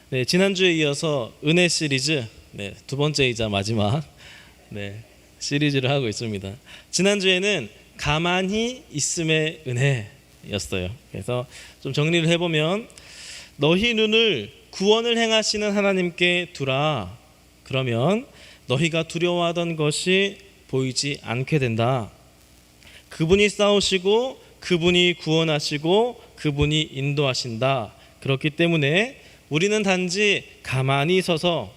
네, 지난주에 이어서 은혜 시리즈 두 번째이자 마지막 시리즈를 하고 있습니다. 지난주에는 가만히 있음의 은혜였어요. 그래서 좀 정리를 해보면 너희 눈을 구원을 행하시는 하나님께 두라. 그러면 너희가 두려워하던 것이 보이지 않게 된다. 그분이 싸우시고 그분이 구원하시고 그분이 인도하신다. 그렇기 때문에 우리는 단지 가만히 서서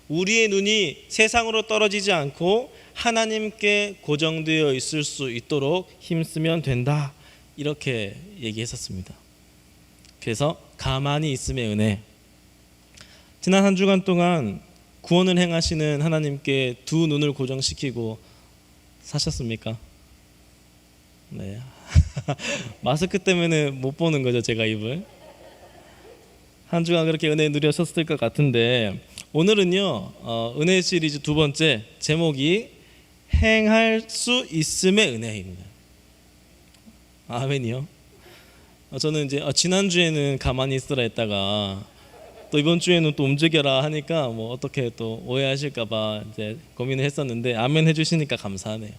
우리의 눈이 세상으로 떨어지지 않고 하나님께 고정되어 있을 수 있도록 힘쓰면 된다. 이렇게 얘기했었습니다. 그래서 가만히 있음의 은혜. 지난 한 주간 동안 구원을 행하시는 하나님께 두 눈을 고정시키고 사셨습니까? 네. 마스크 때문에 못 보는 거죠, 제가 입을. 한 주간 그렇게 은혜 누려셨을 것 같은데 오늘은요 은혜 시리즈 두 번째 제목이 행할 수 있음의 은혜입니다. 아멘이요. 저는 이제 지난주에는 가만히 있으라 했다가 또 이번 주에는 또 움직여라 하니까 뭐 어떻게 또 오해하실까봐 이제 고민을 했었는데 아멘 해주시니까 감사하네요.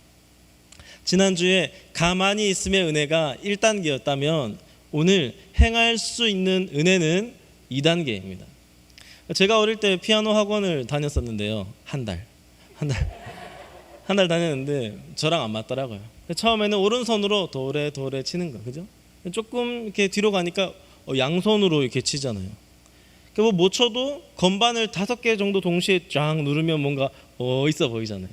지난주에 가만히 있음의 은혜가 1단계였다면 오늘 행할 수 있는 은혜는 2단계입니다. 제가 어릴 때 피아노 학원을 다녔었는데요. 한 달 다녔는데 저랑 안 맞더라고요. 처음에는 오른손으로 도레 치는 거, 그죠? 조금 이렇게 뒤로 가니까 양손으로 이렇게 치잖아요. 뭐 못 쳐도 건반을 5개 정도 동시에 쫙 누르면 뭔가 있어 보이잖아요.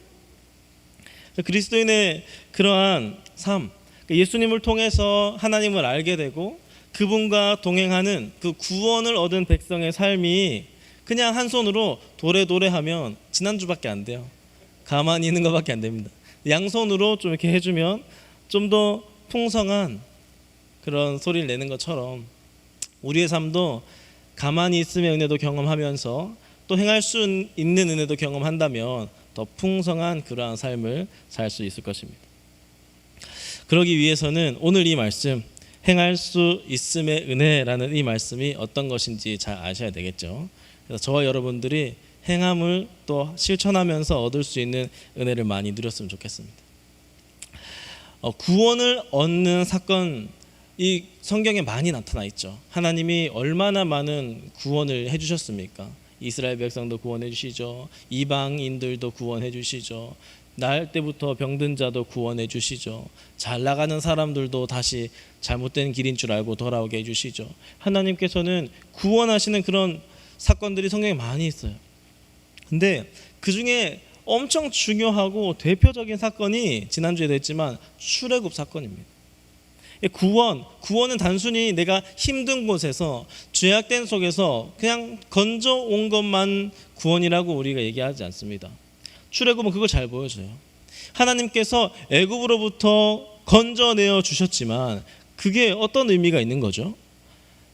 그리스도인의 그러한 삶, 예수님을 통해서 하나님을 알게 되고 그분과 동행하는 그 구원을 얻은 백성의 삶이 그냥 한 손으로 도레 하면 지난주밖에 안 돼요. 가만히 있는 것밖에 안 됩니다. 양손으로 좀 이렇게 해주면 좀 더 풍성한 그런 소리를 내는 것처럼 우리의 삶도 가만히 있음의 은혜도 경험하면서 또 행할 수 있는 은혜도 경험한다면 더 풍성한 그러한 삶을 살 수 있을 것입니다. 그러기 위해서는 오늘 이 말씀 행할 수 있음의 은혜라는 이 말씀이 어떤 것인지 잘 아셔야 되겠죠. 그래서 저와 여러분들이 행함을 또 실천하면서 얻을 수 있는 은혜를 많이 누렸으면 좋겠습니다. 구원을 얻는 사건 이 성경에 많이 나타나 있죠. 하나님이 얼마나 많은 구원을 해주셨습니까? 이스라엘 백성도 구원해 주시죠. 이방인들도 구원해 주시죠. 날 때부터 병든 자도 구원해 주시죠. 잘 나가는 사람들도 다시 잘못된 길인 줄 알고 돌아오게 해주시죠. 하나님께서는 구원하시는 그런 사건들이 성경에 많이 있어요. 근데 그 중에 엄청 중요하고 대표적인 사건이 지난주에도 했지만 출애굽 사건입니다. 구원은 단순히 내가 힘든 곳에서 죄악된 속에서 그냥 건져온 것만 구원이라고 우리가 얘기하지 않습니다. 출애굽은 그걸 잘 보여줘요. 하나님께서 애굽으로부터 건져내어 주셨지만 그게 어떤 의미가 있는 거죠?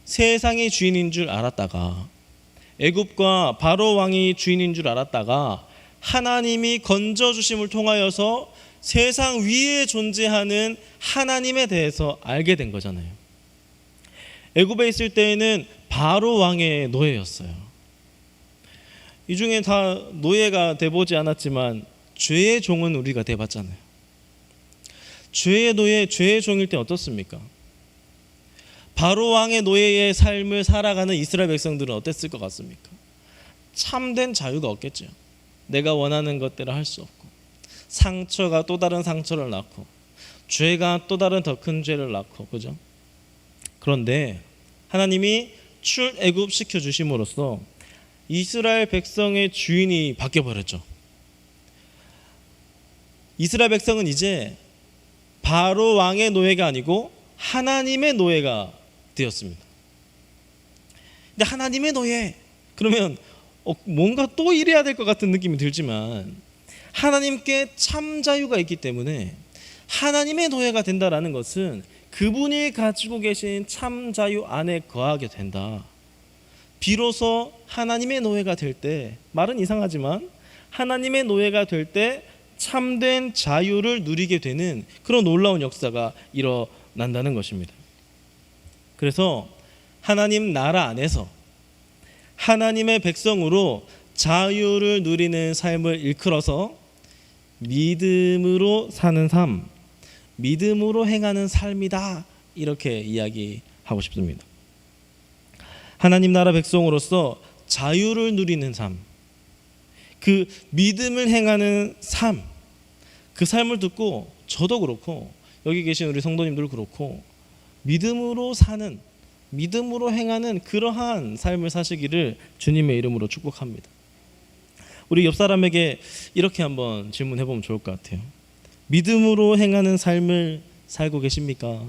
세상이 주인인 줄 알았다가 애굽과 바로 왕이 주인인 줄 알았다가 하나님이 건져주심을 통하여서 세상 위에 존재하는 하나님에 대해서 알게 된 거잖아요. 애굽에 있을 때에는 바로 왕의 노예였어요. 이 중에 다 노예가 돼보지 않았지만 죄의 종은 우리가 돼봤잖아요. 죄의 노예, 죄의 종일 때 어떻습니까? 바로 왕의 노예의 삶을 살아가는 이스라엘 백성들은 어땠을 것 같습니까? 참된 자유가 없겠죠. 내가 원하는 것대로 할 수 없고 상처가 또 다른 상처를 낳고 죄가 또 다른 더 큰 죄를 낳고, 그죠? 그런데 하나님이 출애굽 시켜주심으로써 이스라엘 백성의 주인이 바뀌어버렸죠. 이스라엘 백성은 이제 바로 왕의 노예가 아니고 하나님의 노예가 되었습니다. 근데 하나님의 노예 그러면 뭔가 또 이래야 될 것 같은 느낌이 들지만 하나님께 참 자유가 있기 때문에 하나님의 노예가 된다라는 것은 그분이 가지고 계신 참 자유 안에 거하게 된다. 비로소 하나님의 노예가 될 때, 말은 이상하지만 하나님의 노예가 될 때 참된 자유를 누리게 되는 그런 놀라운 역사가 일어난다는 것입니다. 그래서 하나님 나라 안에서 하나님의 백성으로 자유를 누리는 삶을 일컬어서 믿음으로 사는 삶, 믿음으로 행하는 삶이다, 이렇게 이야기하고 싶습니다. 하나님 나라 백성으로서 자유를 누리는 삶, 그 믿음을 행하는 삶, 그 삶을 듣고 저도 그렇고 여기 계신 우리 성도님들 그렇고 믿음으로 사는, 믿음으로 행하는 그러한 삶을 사시기를 주님의 이름으로 축복합니다. 우리 옆 사람에게 이렇게 한번 질문해 보면 좋을 것 같아요. 믿음으로 행하는 삶을 살고 계십니까?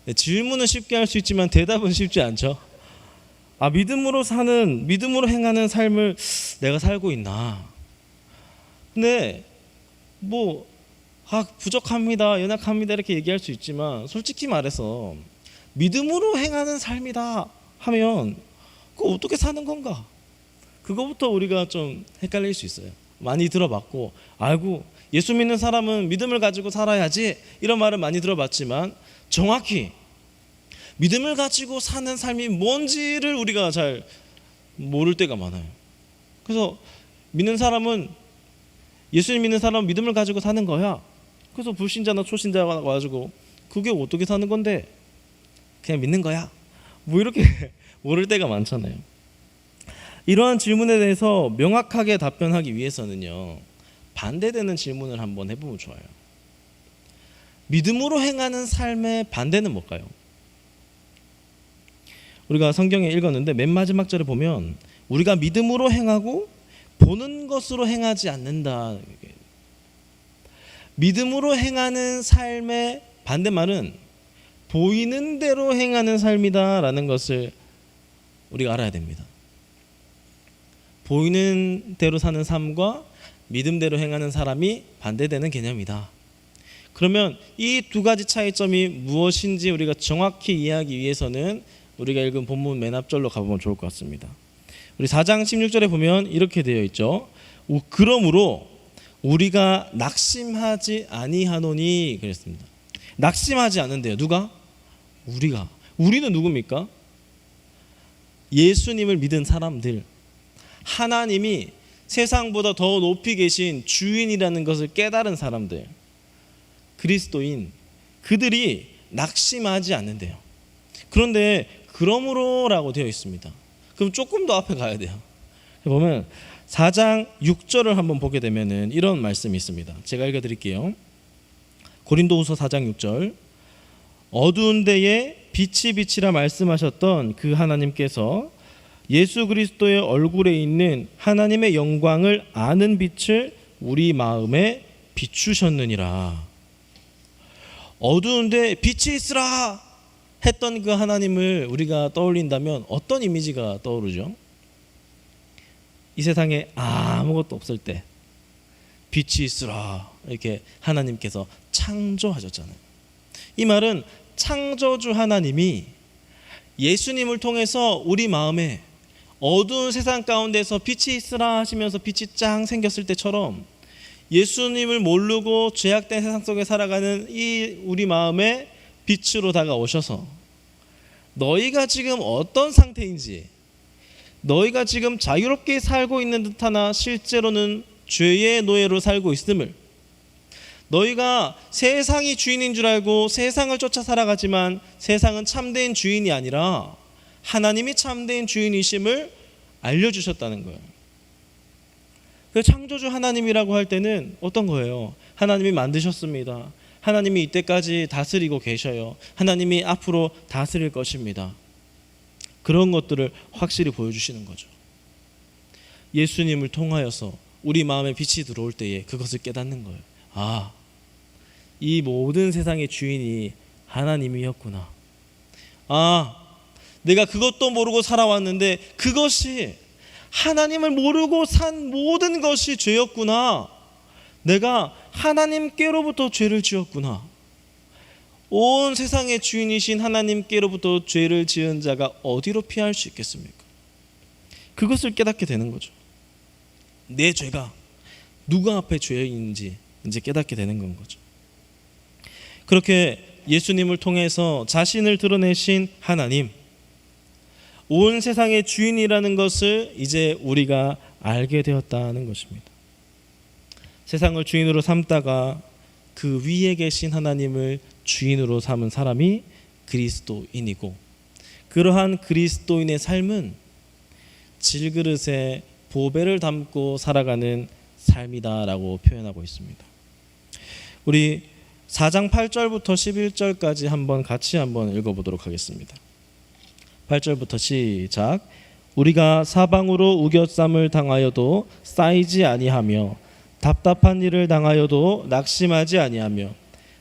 네, 질문은 쉽게 할 수 있지만 대답은 쉽지 않죠. 믿음으로 사는, 믿음으로 행하는 삶을 내가 살고 있나? 근데 부족합니다, 연약합니다 이렇게 얘기할 수 있지만 솔직히 말해서 믿음으로 행하는 삶이다 하면 그거 어떻게 사는 건가? 그거부터 우리가 좀 헷갈릴 수 있어요. 많이 들어봤고 알고 예수 믿는 사람은 믿음을 가지고 살아야지 이런 말을 많이 들어봤지만 정확히 믿음을 가지고 사는 삶이 뭔지를 우리가 잘 모를 때가 많아요. 그래서 믿는 사람은, 예수님 믿는 사람은 믿음을 가지고 사는 거야. 그래서 불신자나 초신자가 와가지고 그게 어떻게 사는 건데? 그냥 믿는 거야. 이렇게 모를 때가 많잖아요. 이러한 질문에 대해서 명확하게 답변하기 위해서는요, 반대되는 질문을 한번 해보면 좋아요. 믿음으로 행하는 삶의 반대는 뭘까요? 우리가 성경에 읽었는데 맨 마지막 절에 보면 우리가 믿음으로 행하고 보는 것으로 행하지 않는다. 믿음으로 행하는 삶의 반대말은 보이는 대로 행하는 삶이다라는 것을 우리가 알아야 됩니다. 보이는 대로 사는 삶과 믿음대로 행하는 사람이 반대되는 개념이다. 그러면 이 두 가지 차이점이 무엇인지 우리가 정확히 이해하기 위해서는 우리가 읽은 본문 맨 앞절로 가보면 좋을 것 같습니다. 우리 4장 16절에 보면 이렇게 되어 있죠. 그러므로 우리가 낙심하지 아니하노니 그랬습니다. 낙심하지 않는데요. 누가? 우리가. 우리는 누굽니까? 예수님을 믿은 사람들, 하나님이 세상보다 더 높이 계신 주인이라는 것을 깨달은 사람들, 그리스도인, 그들이 낙심하지 않는데요. 그런데 그러므로라고 되어 있습니다. 그럼 조금 더 앞에 가야 돼요. 보면 4장 6절을 한번 보게 되면은 이런 말씀이 있습니다. 제가 읽어드릴게요. 고린도후서 4장 6절. 어두운 데에 빛이 빛이라 말씀하셨던 그 하나님께서 예수 그리스도의 얼굴에 있는 하나님의 영광을 아는 빛을 우리 마음에 비추셨느니라. 어두운 데 빛이 있으라 했던 그 하나님을 우리가 떠올린다면 어떤 이미지가 떠오르죠? 이 세상에 아무것도 없을 때 빛이 있으라 이렇게 하나님께서 창조하셨잖아요. 이 말은 창조주 하나님이 예수님을 통해서 우리 마음에 어두운 세상 가운데서 빛이 있으라 하시면서 빛이 짱 생겼을 때처럼 예수님을 모르고 죄악된 세상 속에 살아가는 이 우리 마음에 빛으로 다가오셔서 너희가 지금 어떤 상태인지, 너희가 지금 자유롭게 살고 있는 듯하나 실제로는 죄의 노예로 살고 있음을, 너희가 세상이 주인인 줄 알고 세상을 쫓아 살아가지만 세상은 참된 주인이 아니라 하나님이 참된 주인이심을 알려주셨다는 거예요. 그 창조주 하나님이라고 할 때는 어떤 거예요? 하나님이 만드셨습니다. 하나님이 이때까지 다스리고 계셔요. 하나님이 앞으로 다스릴 것입니다. 그런 것들을 확실히 보여주시는 거죠. 예수님을 통하여서 우리 마음에 빛이 들어올 때에 그것을 깨닫는 거예요. 이 모든 세상의 주인이 하나님이었구나. 내가 그것도 모르고 살아왔는데 그것이 하나님을 모르고 산 모든 것이 죄였구나. 내가 하나님께로부터 죄를 지었구나. 온 세상의 주인이신 하나님께로부터 죄를 지은 자가 어디로 피할 수 있겠습니까? 그것을 깨닫게 되는 거죠. 내 죄가 누가 앞에 죄인지 이제 깨닫게 되는 건 거죠. 그렇게 예수님을 통해서 자신을 드러내신 하나님, 온 세상의 주인이라는 것을 이제 우리가 알게 되었다는 것입니다. 세상을 주인으로 삼다가 그 위에 계신 하나님을 주인으로 삼은 사람이 그리스도인이고, 그러한 그리스도인의 삶은 질그릇에 보배를 담고 살아가는 삶이다라고 표현하고 있습니다. 우리 4장 8절부터 11절까지 같이 한번 읽어보도록 하겠습니다. 8절부터 시작. 우리가 사방으로 우겨쌈을 당하여도 쌓이지 아니하며 답답한 일을 당하여도 낙심하지 아니하며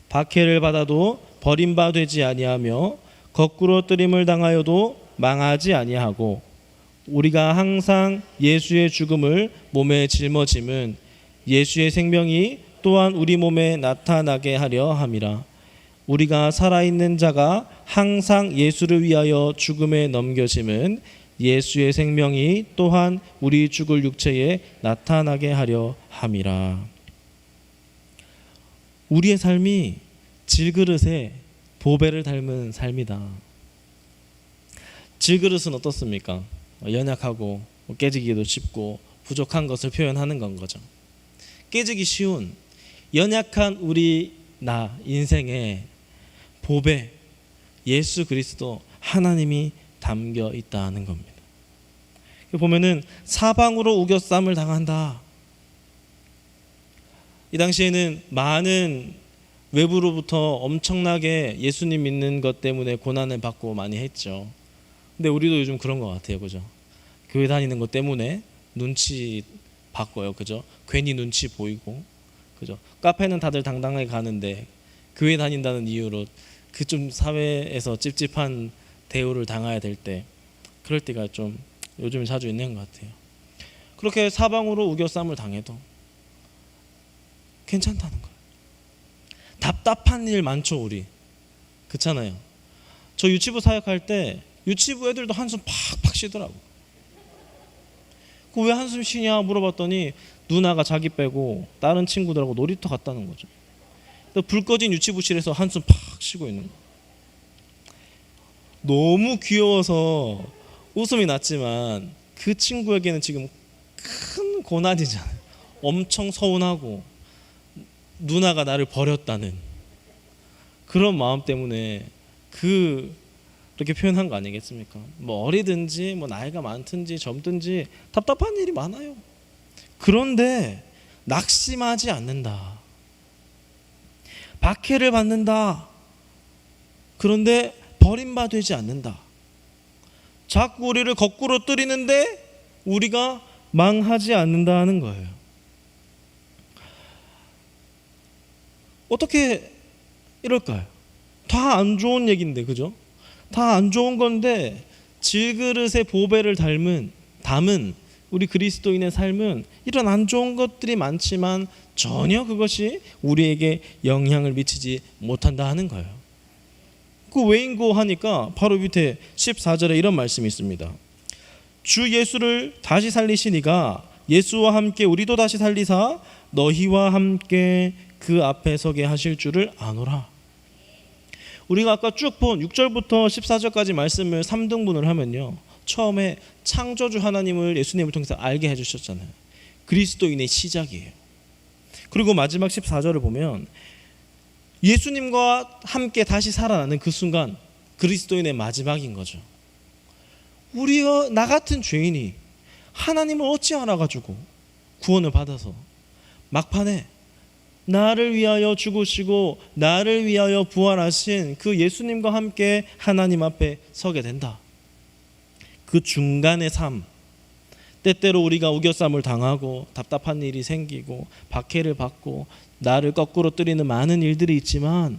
박해를 받아도 버림받지 아니하며 거꾸로 뜨림을 당하여도 망하지 아니하고 우리가 항상 예수의 죽음을 몸에 짊어짐은 예수의 생명이 또한 우리 몸에 나타나게 하려 함이라. 우리가 살아있는 자가 항상 예수를 위하여 죽음에 넘겨짐은 예수의 생명이 또한 우리 죽을 육체에 나타나게 하려 함이라. 우리의 삶이 질그릇에 보배를 닮은 삶이다. 질그릇은 어떻습니까? 연약하고 깨지기도 쉽고 부족한 것을 표현하는 건 거죠. 깨지기 쉬운 연약한 우리 인생에 보배 예수 그리스도 하나님이 담겨 있다는 겁니다. 보면은 사방으로 우겨쌈을 당한다. 이 당시에는 많은 외부로부터 엄청나게 예수님 믿는 것 때문에 고난을 받고 많이 했죠. 근데 우리도 요즘 그런 것 같아요, 그죠? 교회 다니는 것 때문에 눈치 바꿔요, 그죠? 괜히 눈치 보이고, 그죠? 카페는 다들 당당하게 가는데 교회 다닌다는 이유로 그 좀 사회에서 찝찝한 대우를 당해야 될 때, 그럴 때가 좀 요즘 자주 있는 것 같아요. 그렇게 사방으로 우겨쌈을 당해도 괜찮다는 거예요. 답답한 일 많죠, 우리. 그렇잖아요. 저 유치부 사역할 때 유치부 애들도 한숨 팍팍 쉬더라고. 그 왜 한숨 쉬냐 물어봤더니 누나가 자기 빼고 다른 친구들하고 놀이터 갔다는 거죠. 불 꺼진 유치부실에서 한숨 팍 쉬고 있는 거예요. 너무 귀여워서 웃음이 났지만 그 친구에게는 지금 큰 고난이잖아요. 엄청 서운하고 누나가 나를 버렸다는 그런 마음 때문에 그렇게 표현한 거 아니겠습니까? 뭐 어리든지 뭐 나이가 많든지 젊든지 답답한 일이 많아요. 그런데 낙심하지 않는다. 박해를 받는다. 그런데 버림받지 않는다. 자꾸 우리를 거꾸로 뜨리는데 우리가 망하지 않는다는 거예요. 어떻게 이럴까요? 다 안 좋은 얘기인데, 그죠? 다 안 좋은 건데 질그릇에 보배를 담은 우리 그리스도인의 삶은 이런 안 좋은 것들이 많지만 전혀 그것이 우리에게 영향을 미치지 못한다 하는 거예요. 그 왜인고 하니까 바로 밑에 14절에 이런 말씀이 있습니다. 주 예수를 다시 살리시니가 예수와 함께 우리도 다시 살리사 너희와 함께 그 앞에 서게 하실 줄을 아노라. 우리가 아까 쭉 본 6절부터 14절까지 말씀을 3등분을 하면요, 처음에 창조주 하나님을 예수님을 통해서 알게 해주셨잖아요. 그리스도인의 시작이에요. 그리고 마지막 14절을 보면 예수님과 함께 다시 살아나는 그 순간 그리스도인의 마지막인 거죠. 우리와 나 같은 죄인이 하나님을 어찌 알아가지고 구원을 받아서 막판에 나를 위하여 죽으시고 나를 위하여 부활하신 그 예수님과 함께 하나님 앞에 서게 된다. 그 중간의 삶, 때때로 우리가 우겨쌈을 당하고 답답한 일이 생기고 박해를 받고 나를 거꾸로 뜨리는 많은 일들이 있지만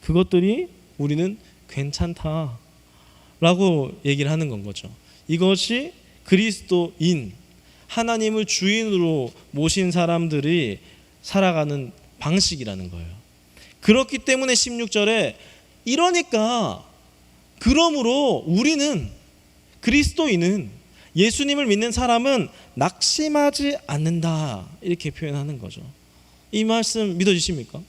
그것들이 우리는 괜찮다라고 얘기를 하는 건 거죠. 이것이 그리스도인, 하나님을 주인으로 모신 사람들이 살아가는 방식이라는 거예요. 그렇기 때문에 16절에 그러므로 우리는, 그리스도인은, 예수님을 믿는 사람은 낙심하지 않는다, 이렇게 표현하는 거죠. 이 말씀 믿어지십니까?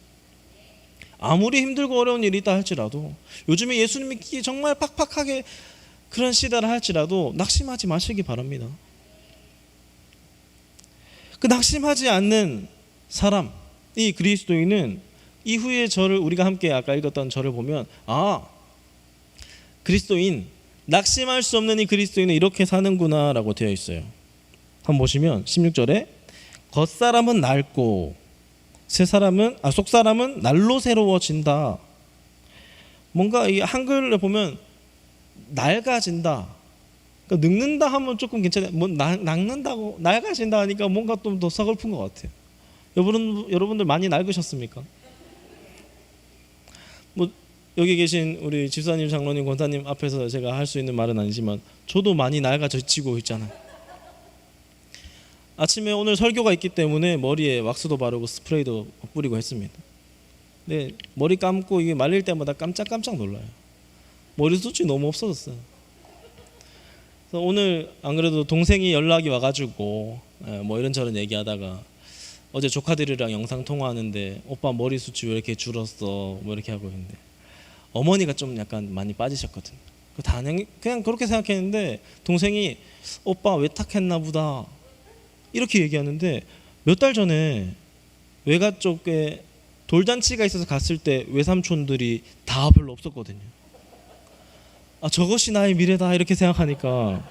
아무리 힘들고 어려운 일이 있다 할지라도, 요즘에 예수님 믿기 정말 팍팍하게 그런 시대를 할지라도 낙심하지 마시기 바랍니다. 그 낙심하지 않는 사람, 이 그리스도인은 이후의 저를, 우리가 함께 아까 읽었던 저를 보면, 아, 그리스도인, 낙심할 수 없는 이 그리스도인은 이렇게 사는구나 라고 되어 있어요. 한번 보시면 16절에 겉사람은 낡고 속사람은 날로 새로워진다. 뭔가 이 한글을 보면 낡아진다, 그러니까 늙는다 하면 조금 괜찮아요. 뭐 낡는다고 낡아진다 하니까 뭔가 좀 더 서글픈 것 같아요. 여러분들 많이 낡으셨습니까? 뭐 여기 계신 우리 집사님, 장로님, 권사님 앞에서 제가 할 수 있는 말은 아니지만 저도 많이 낡아지고 있잖아요. 아침에 오늘 설교가 있기 때문에 머리에 왁스도 바르고 스프레이도 뿌리고 했습니다. 근데 머리 감고 이게 말릴 때마다 깜짝깜짝 놀라요. 머리숱이 너무 없어졌어요. 그래서 오늘 안 그래도 동생이 연락이 와가지고 뭐 이런저런 얘기하다가 어제 조카들이랑 영상 통화하는데 오빠 머리숱이 왜 이렇게 줄었어 뭐 이렇게 하고 있는데, 어머니가 좀 약간 많이 빠지셨거든요. 당연히 그냥 그렇게 생각했는데 동생이 오빠 외탁했나 보다 이렇게 얘기하는데, 몇 달 전에 외가 쪽에 돌잔치가 있어서 갔을 때 외삼촌들이 다 별로 없었거든요. 아, 저것이 나의 미래다 이렇게 생각하니까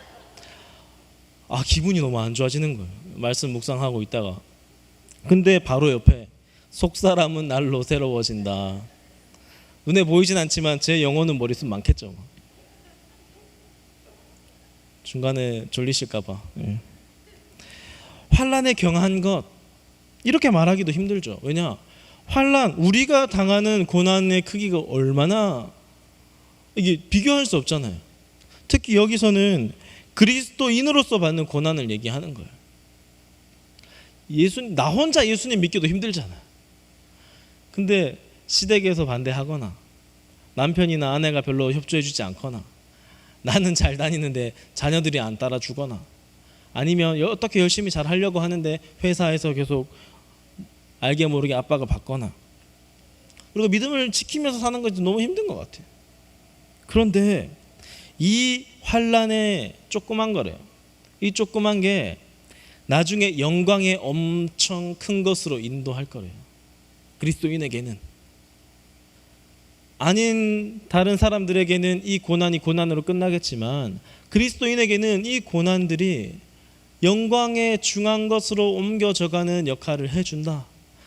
기분이 너무 안 좋아지는 거예요. 말씀 묵상하고 있다가. 근데 바로 옆에 속사람은 날로 새로워진다. 눈에 보이진 않지만 제 영혼은 머리숱 많겠죠. 중간에 졸리실까 봐. 환난에 경한 것, 이렇게 말하기도 힘들죠. 왜냐? 환난, 우리가 당하는 고난의 크기가 얼마나, 이게 비교할 수 없잖아요. 특히 여기서는 그리스도인으로서 받는 고난을 얘기하는 거예요. 나 혼자 예수님 믿기도 힘들잖아요. 근데 시댁에서 반대하거나 남편이나 아내가 별로 협조해주지 않거나 나는 잘 다니는데 자녀들이 안 따라주거나, 아니면 어떻게 열심히 잘 하려고 하는데 회사에서 계속 알게 모르게 압박을 받거나, 그리고 믿음을 지키면서 사는 것이 너무 힘든 것 같아요. 그런데 이 환난의 조그만 거래요. 이 조그만 게 나중에 영광의 엄청 큰 것으로 인도할 거래요. 그리스도인에게는. 아닌 다른 사람들에게는 이 고난이 고난으로 끝나겠지만 그리스도인에게는 이 고난들이 영광의 중한 것으로 옮겨져가는 역할을 해준다.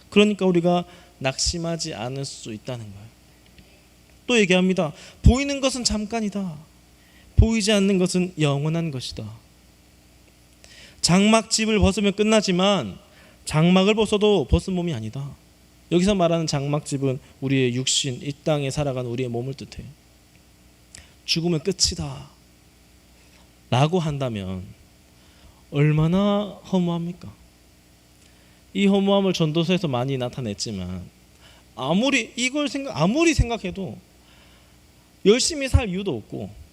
그러니까 우리가 낙심하지 않을 수 있다는 거예요. 또 얘기합니다. 보이는 것은 잠깐이다. 보이지 않는 것은 영원한 것이다. 장막집을 벗으면 끝나지만 장막을 벗어도 벗은 몸이 아니다. 여기서 말하는 장막집은 우리의 육신, 이 땅에 살아가는 우리의 몸을 뜻해요. 죽으면 끝이다 라고 한다면 얼마나 허무합니까? 이 허무함을 전도서에서 많이 나타냈지만 아무리 생각해도 열심히 살 이유도 없고,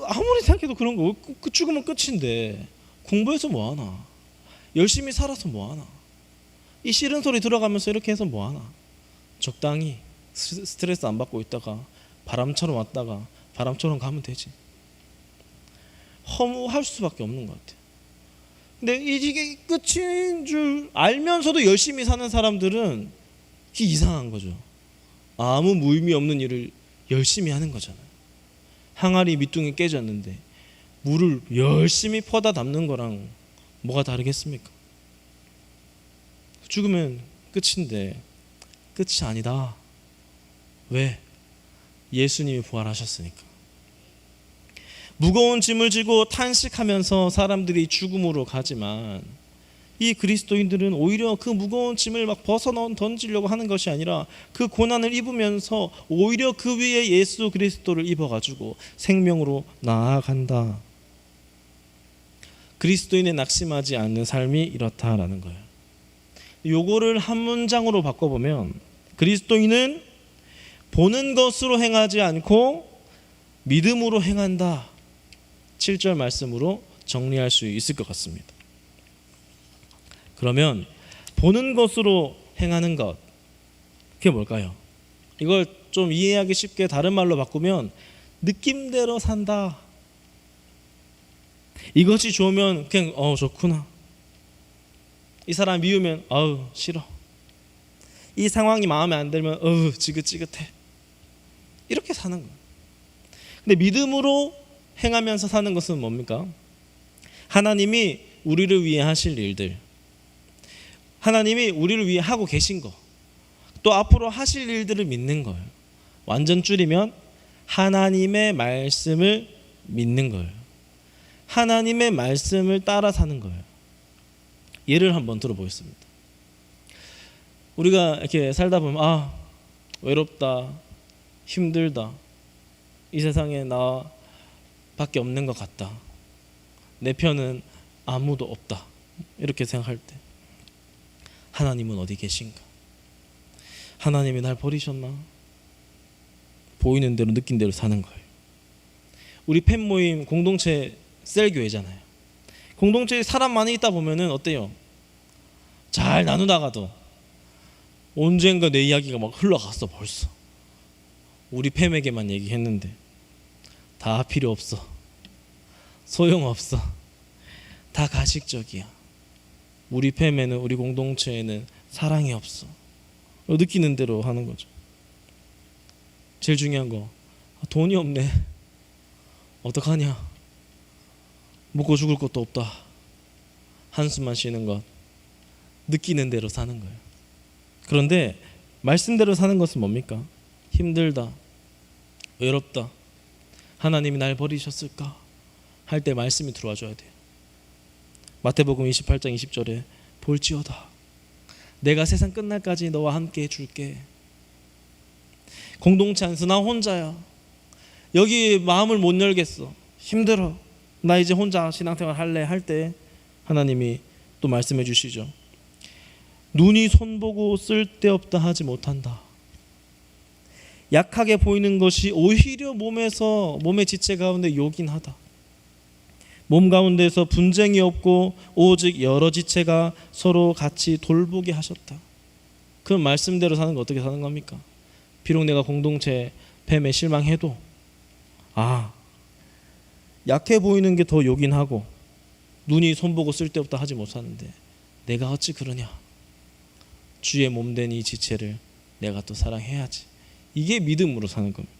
아무리 생각해도 그런 거, 죽으면 끝인데 공부해서 뭐하나, 열심히 살아서 뭐하나, 이 싫은 소리 들어가면서 이렇게 해서 뭐하나, 적당히 스트레스 안 받고 있다가 바람처럼 왔다가 바람처럼 가면 되지. 허무할 수밖에 없는 것 같아요. 근데 이게 끝인 줄 알면서도 열심히 사는 사람들은 이게 이상한 거죠. 아무 무의미 없는 일을 열심히 하는 거잖아요. 항아리 밑둥이 깨졌는데 물을 열심히 퍼다 담는 거랑 뭐가 다르겠습니까? 죽으면 끝인데 끝이 아니다. 왜? 예수님이 부활하셨으니까. 무거운 짐을 지고 탄식하면서 사람들이 죽음으로 가지만 이 그리스도인들은 오히려 그 무거운 짐을 막 던지려고 하는 것이 아니라 그 고난을 입으면서 오히려 그 위에 예수 그리스도를 입어가지고 생명으로 나아간다. 그리스도인의 낙심하지 않는 삶이 이렇다라는 거예요. 요거를 한 문장으로 바꿔보면 그리스도인은 보는 것으로 행하지 않고 믿음으로 행한다. 7절 말씀으로 정리할 수 있을 것 같습니다. 그러면 보는 것으로 행하는 것, 그게 뭘까요? 이걸 좀 이해하기 쉽게 다른 말로 바꾸면 느낌대로 산다. 이것이 좋으면 그냥 좋구나. 이 사람 미우면 싫어. 이 상황이 마음에 안 들면 지긋지긋해. 이렇게 사는 거예요. 근데 믿음으로 행하면서 사는 것은 뭡니까? 하나님이 우리를 위해 하실 일들, 하나님이 우리를 위해 하고 계신 거, 또 앞으로 하실 일들을 믿는 거예요. 완전 줄이면 하나님의 말씀을 믿는 거예요. 하나님의 말씀을 따라 사는 거예요. 예를 한번 들어보겠습니다. 우리가 이렇게 살다 보면 외롭다, 힘들다, 이 세상에 나밖에 없는 것 같다, 내 편은 아무도 없다, 이렇게 생각할 때 하나님은 어디 계신가? 하나님이 날 버리셨나? 보이는 대로 느낀 대로 사는 거예요. 우리 팬 모임 공동체 셀교회잖아요. 공동체에 사람 많이 있다 보면은 어때요? 잘 나누다가도 언젠가 내 이야기가 막 흘러갔어. 벌써 우리 팸에게만 얘기했는데 다 필요 없어, 소용없어, 다 가식적이야. 우리 팸에는, 우리 공동체에는 사랑이 없어. 느끼는 대로 하는 거죠. 제일 중요한 거, 돈이 없네, 어떡하냐, 먹고 죽을 것도 없다, 한숨만 쉬는 것, 느끼는 대로 사는 거예요. 그런데 말씀대로 사는 것은 뭡니까? 힘들다, 외롭다, 하나님이 날 버리셨을까 할 때 말씀이 들어와 줘야 돼요. 마태복음 28장 20절에 볼지어다 내가 세상 끝날까지 너와 함께 해줄게. 공동체 안에서 나 혼자야, 여기 마음을 못 열겠어, 힘들어, 나 이제 혼자 신앙생활 할래 할 때 하나님이 또 말씀해 주시죠. 눈이 손보고 쓸데없다 하지 못한다. 약하게 보이는 것이 오히려 몸의 지체 가운데 요긴하다. 몸 가운데서 분쟁이 없고 오직 여러 지체가 서로 같이 돌보게 하셨다. 그 말씀대로 사는 거 어떻게 사는 겁니까? 비록 내가 공동체 뱀에 실망해도 약해 보이는 게 더 요긴하고 눈이 손보고 쓸데없다 하지 못하는데 내가 어찌 그러냐, 주의 몸된 이 지체를 내가 또 사랑해야지. 이게 믿음으로 사는 겁니다.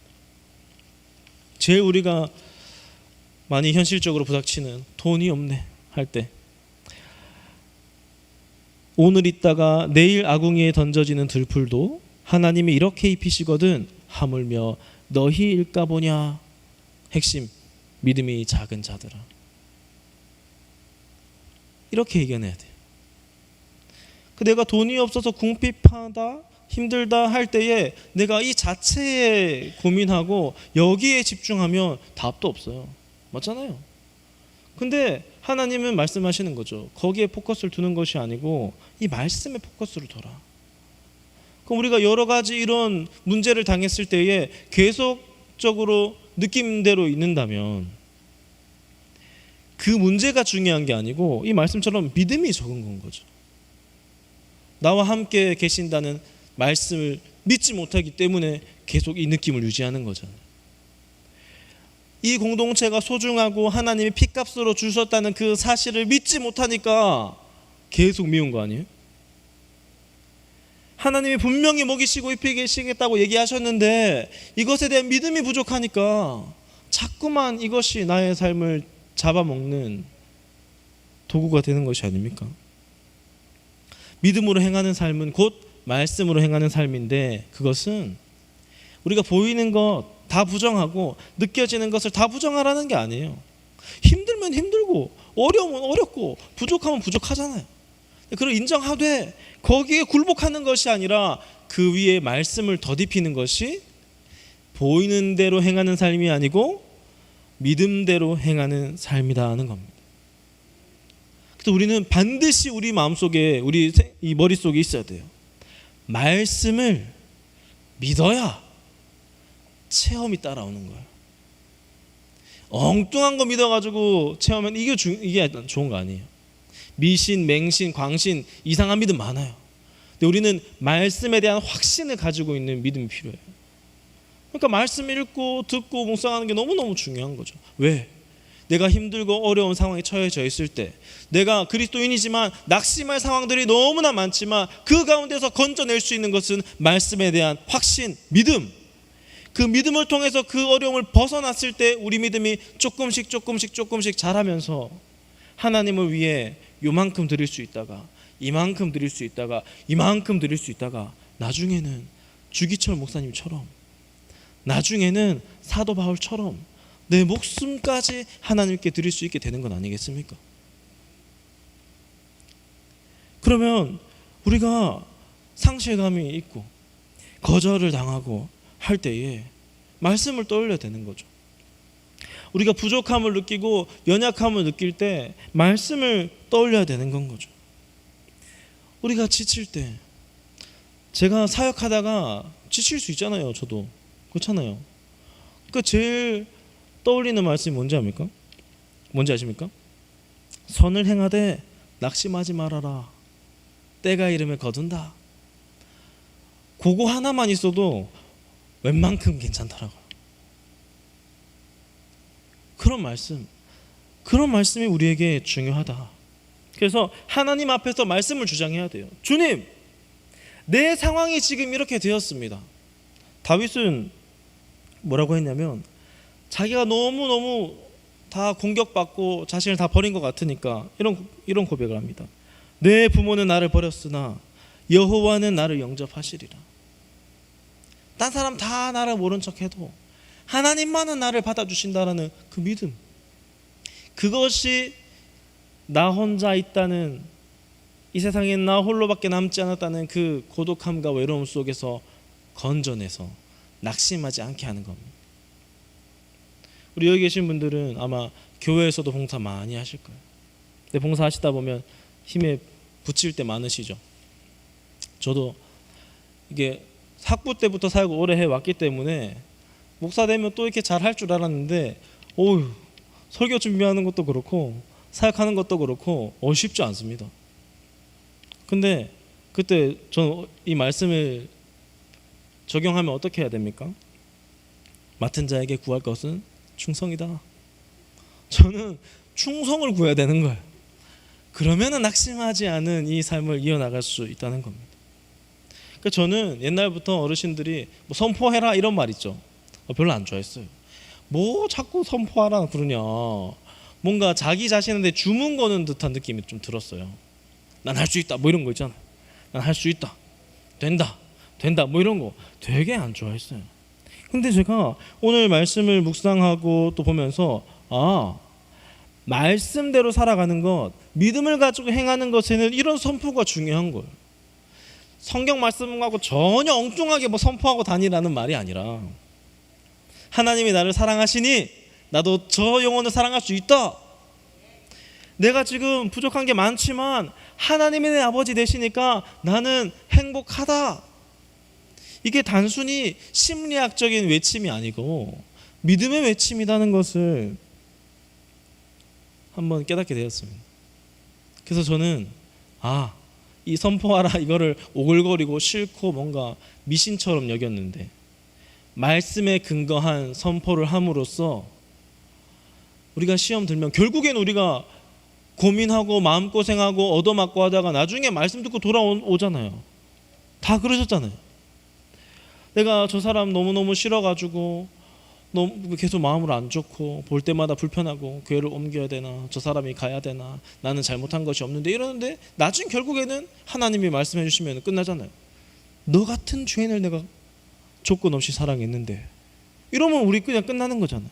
제일 우리가 많이 현실적으로 부닥치는 돈이 없네 할 때, 오늘 있다가 내일 아궁이에 던져지는 들풀도 하나님이 이렇게 입히시거든 하물며 너희 일까 보냐. 핵심, 믿음이 작은 자들아. 이렇게 얘기해야 돼요. 내가 돈이 없어서 궁핍하다, 힘들다 할 때에 내가 이 자체에 고민하고 여기에 집중하면 답도 없어요. 맞잖아요. 근데 하나님은 말씀하시는 거죠. 거기에 포커스를 두는 것이 아니고 이 말씀에 포커스를 둬라. 그럼 우리가 여러 가지 이런 문제를 당했을 때에 계속적으로 느낌대로 있는다면 그 문제가 중요한 게 아니고 이 말씀처럼 믿음이 적은 건 거죠. 나와 함께 계신다는 말씀을 믿지 못하기 때문에 계속 이 느낌을 유지하는 거잖아요. 이 공동체가 소중하고 하나님이 핏값으로 주셨다는 그 사실을 믿지 못하니까 계속 미운 거 아니에요? 하나님이 분명히 먹이시고 입히시겠다고 얘기하셨는데 이것에 대한 믿음이 부족하니까 자꾸만 이것이 나의 삶을 잡아먹는 도구가 되는 것이 아닙니까? 믿음으로 행하는 삶은 곧 말씀으로 행하는 삶인데, 그것은 우리가 보이는 것 다 부정하고 느껴지는 것을 다 부정하라는 게 아니에요. 힘들면 힘들고 어려우면 어렵고 부족하면 부족하잖아요. 그걸 인정하되 거기에 굴복하는 것이 아니라 그 위에 말씀을 덧입히는 것이 보이는 대로 행하는 삶이 아니고 믿음대로 행하는 삶이라는 겁니다. 그래서 우리는 반드시 우리 마음속에, 우리 이 머릿속에 있어야 돼요. 말씀을 믿어야 체험이 따라오는 거예요. 엉뚱한 거 믿어가지고 체험하면 이게 좋은 거 아니에요. 미신, 맹신, 광신, 이상한 믿음 많아요. 근데 우리는 말씀에 대한 확신을 가지고 있는 믿음이 필요해요. 그러니까 말씀 읽고 듣고 묵상하는 게 너무너무 중요한 거죠. 왜? 내가 힘들고 어려운 상황에 처해져 있을 때, 내가 그리스도인이지만 낙심할 상황들이 너무나 많지만 그 가운데서 건져낼 수 있는 것은 말씀에 대한 확신, 믿음. 그 믿음을 통해서 그 어려움을 벗어났을 때 우리 믿음이 조금씩 자라면서 하나님을 위해 요만큼 드릴 수 있다가 이만큼 드릴 수 있다가 이만큼 드릴 수 있다가 나중에는 주기철 목사님처럼, 나중에는 사도 바울처럼 내 목숨까지 하나님께 드릴 수 있게 되는 건 아니겠습니까? 그러면 우리가 상실감이 있고 거절을 당하고 할 때에 말씀을 떠올려야 되는 거죠. 우리가 부족함을 느끼고 연약함을 느낄 때 말씀을 떠올려야 되는 건 거죠. 우리가 지칠 때, 제가 사역하다가 지칠 수 있잖아요. 저도 그렇잖아요. 그러니까 제일 떠올리는 말씀이 뭔지 압니까? 뭔지 아십니까? 선을 행하되 낙심하지 말아라. 때가 이르면 거둔다. 그거 하나만 있어도 웬만큼 괜찮더라고요. 그런 말씀이 우리에게 중요하다. 그래서 하나님 앞에서 말씀을 주장해야 돼요. 주님, 내 상황이 지금 이렇게 되었습니다. 다윗은 뭐라고 했냐면, 자기가 너무너무 다 공격받고 자신을 다 버린 것 같으니까 이런 고백을 합니다. 내 부모는 나를 버렸으나 여호와는 나를 영접하시리라. 딴 사람 다 나를 모른 척해도 하나님만은 나를 받아주신다라는 그 믿음, 그것이 나 혼자 있다는, 이 세상에 나 홀로밖에 남지 않았다는 그 고독함과 외로움 속에서 건져내서 낙심하지 않게 하는 겁니다. 우리 여기 계신 분들은 아마 교회에서도 봉사 많이 하실 거예요. 근데 봉사하시다 보면 힘에 부칠 때 많으시죠. 저도 이게 학부 때부터 사역을 오래 해왔기 때문에 목사 되면 또 이렇게 잘 할 줄 알았는데, 설교 준비하는 것도 그렇고 사역하는 것도 그렇고 쉽지 않습니다. 근데 그때 저는 이 말씀을 적용하면 어떻게 해야 됩니까? 맡은 자에게 구할 것은 충성이다. 저는 충성을 구해야 되는 거예요. 그러면은 낙심하지 않은 이 삶을 이어나갈 수 있다는 겁니다. 그러니까 저는 옛날부터 어르신들이 뭐 선포해라 이런 말 있죠. 별로 안 좋아했어요. 뭐 자꾸 선포하라 그러냐. 뭔가 자기 자신한테 주문 거는 듯한 느낌이 좀 들었어요. 난 할 수 있다 뭐 이런 거 있잖아요. 난 할 수 있다, 된다 뭐 이런 거 되게 안 좋아했어요. 근데 제가 오늘 말씀을 묵상하고 또 보면서 말씀대로 살아가는 것, 믿음을 가지고 행하는 것에는 이런 선포가 중요한 거예요. 성경 말씀하고 전혀 엉뚱하게 뭐 선포하고 다니라는 말이 아니라, 하나님이 나를 사랑하시니 나도 저 영혼을 사랑할 수 있다. 내가 지금 부족한 게 많지만 하나님이 내 아버지 되시니까 나는 행복하다. 이게 단순히 심리학적인 외침이 아니고 믿음의 외침이라는 것을 한번 깨닫게 되었습니다. 그래서 저는 이 선포하라 이거를 오글거리고 싫고 뭔가 미신처럼 여겼는데, 말씀에 근거한 선포를 함으로써 우리가 시험 들면 결국엔 우리가 고민하고 마음고생하고 얻어맞고 하다가 나중에 말씀 듣고 돌아오잖아요. 다 그러셨잖아요. 내가 저 사람 너무너무 싫어가지고 너무 계속 마음으로 안 좋고 볼 때마다 불편하고 교회를 옮겨야 되나, 저 사람이 가야 되나, 나는 잘못한 것이 없는데 이러는데 나중 결국에는 하나님이 말씀해 주시면 끝나잖아요. 너 같은 죄인을 내가 조건 없이 사랑했는데, 이러면 우리 그냥 끝나는 거잖아요.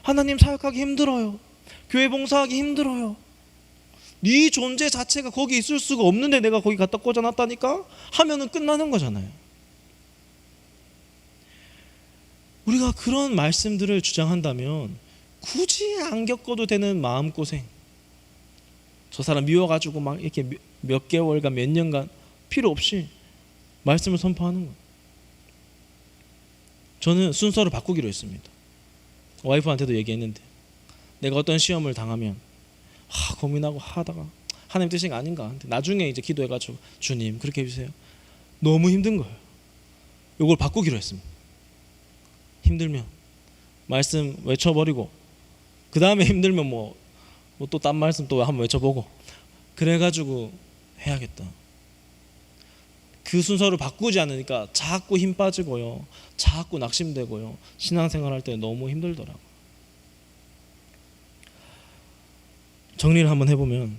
하나님 사역하기 힘들어요. 교회 봉사하기 힘들어요. 네 존재 자체가 거기 있을 수가 없는데 내가 거기 갖다 꽂아놨다니까 하면은 끝나는 거잖아요. 우리가 그런 말씀들을 주장한다면 굳이 안 겪어도 되는 마음고생, 저 사람 미워가지고 막 이렇게 몇 개월간 몇 년간 필요 없이 말씀을 선포하는 거예요. 저는 순서를 바꾸기로 했습니다. 와이프한테도 얘기했는데, 내가 어떤 시험을 당하면 고민하고 하다가 하나님 뜻이 아닌가. 나중에 이제 기도해가지고 주님 그렇게 해주세요. 너무 힘든 거예요. 이걸 바꾸기로 했습니다. 힘들면 말씀 외쳐버리고 그 다음에 힘들면 뭐 또 딴 말씀 또 한번 외쳐보고 그래가지고 해야겠다. 그 순서를 바꾸지 않으니까 자꾸 힘 빠지고요, 자꾸 낙심되고요, 신앙생활 할 때 너무 힘들더라고요. 정리를 한번 해보면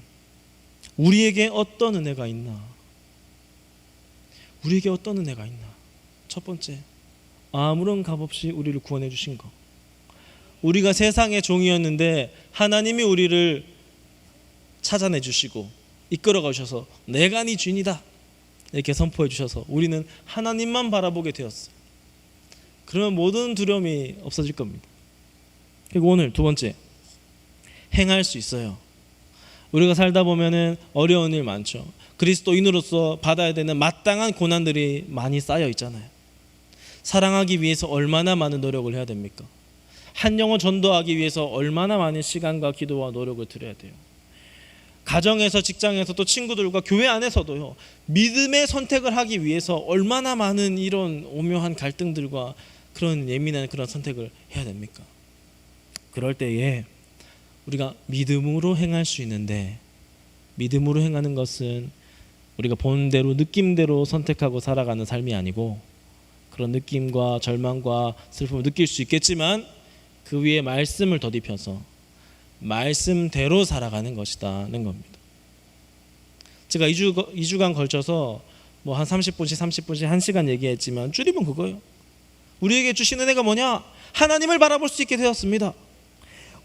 우리에게 어떤 은혜가 있나? 우리에게 어떤 은혜가 있나? 첫 번째, 아무런 값 없이 우리를 구원해 주신 것. 우리가 세상의 종이었는데 하나님이 우리를 찾아내 주시고 이끌어가 주셔서 내가 네 주인이다 이렇게 선포해 주셔서 우리는 하나님만 바라보게 되었어요. 그러면 모든 두려움이 없어질 겁니다. 그리고 오늘 두 번째, 행할 수 있어요. 우리가 살다 보면은 어려운 일 많죠. 그리스도인으로서 받아야 되는 마땅한 고난들이 많이 쌓여 있잖아요. 사랑하기 위해서 얼마나 많은 노력을 해야 됩니까? 한 영혼 전도하기 위해서 얼마나 많은 시간과 기도와 노력을 들여야 돼요. 가정에서, 직장에서, 또 친구들과 교회 안에서도요, 믿음의 선택을 하기 위해서 얼마나 많은 이런 오묘한 갈등들과 그런 예민한 그런 선택을 해야 됩니까? 그럴 때에 우리가 믿음으로 행할 수 있는데, 믿음으로 행하는 것은 우리가 본 대로 느낌대로 선택하고 살아가는 삶이 아니고, 그런 느낌과 절망과 슬픔을 느낄 수 있겠지만 그 위에 말씀을 덧입혀서 말씀대로 살아가는 것이다는 겁니다. 제가 2주간 걸쳐서 뭐 한 30분씩 1시간 얘기했지만 줄이면 그거예요. 우리에게 주신 은혜가 뭐냐? 하나님을 바라볼 수 있게 되었습니다.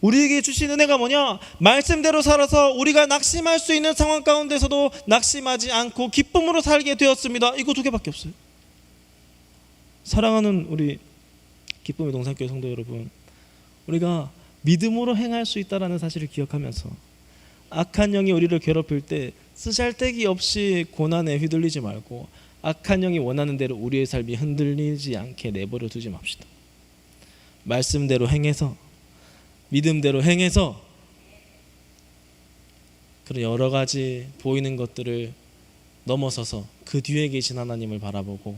우리에게 주신 은혜가 뭐냐? 말씀대로 살아서 우리가 낙심할 수 있는 상황 가운데서도 낙심하지 않고 기쁨으로 살게 되었습니다. 이거 두 개밖에 없어요. 사랑하는 우리 기쁨의 동산교회 성도 여러분, 우리가 믿음으로 행할 수 있다는 사실을 기억하면서 악한 영이 우리를 괴롭힐 때 쓰잘데기 없이 고난에 휘둘리지 말고 악한 영이 원하는 대로 우리의 삶이 흔들리지 않게 내버려 두지 맙시다. 말씀대로 행해서, 믿음대로 행해서 그런 여러 가지 보이는 것들을 넘어서서 그 뒤에 계신 하나님을 바라보고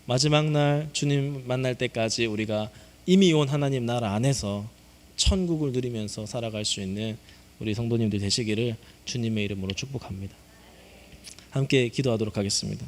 마지막 날 주님 만날 때까지 우리가 이미 온 하나님 나라 안에서 천국을 누리면서 살아갈 수 있는 우리 성도님들 되시기를 주님의 이름으로 축복합니다. 함께 기도하도록 하겠습니다.